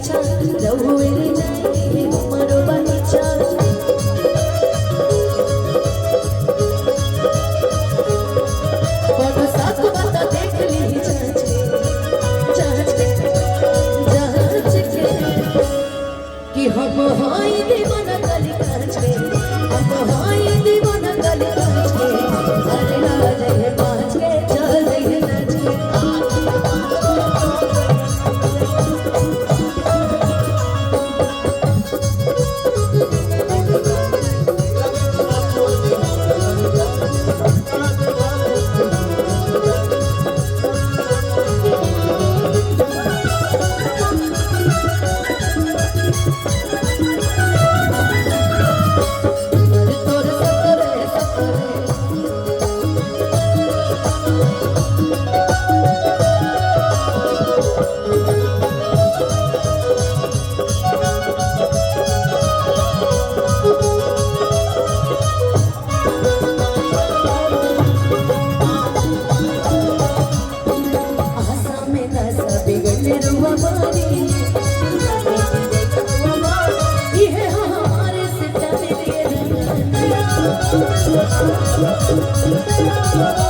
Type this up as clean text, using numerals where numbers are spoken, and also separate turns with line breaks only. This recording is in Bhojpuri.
बगीचा रहुए जाए हमारो बगीचा कोनो साथ बात देख ली जांच के कि हम हाय दीवाना गली कांच के हम हाय दीवाना गली कांच के अरे ना जाए पाँच के चल जाए नाच के
Oh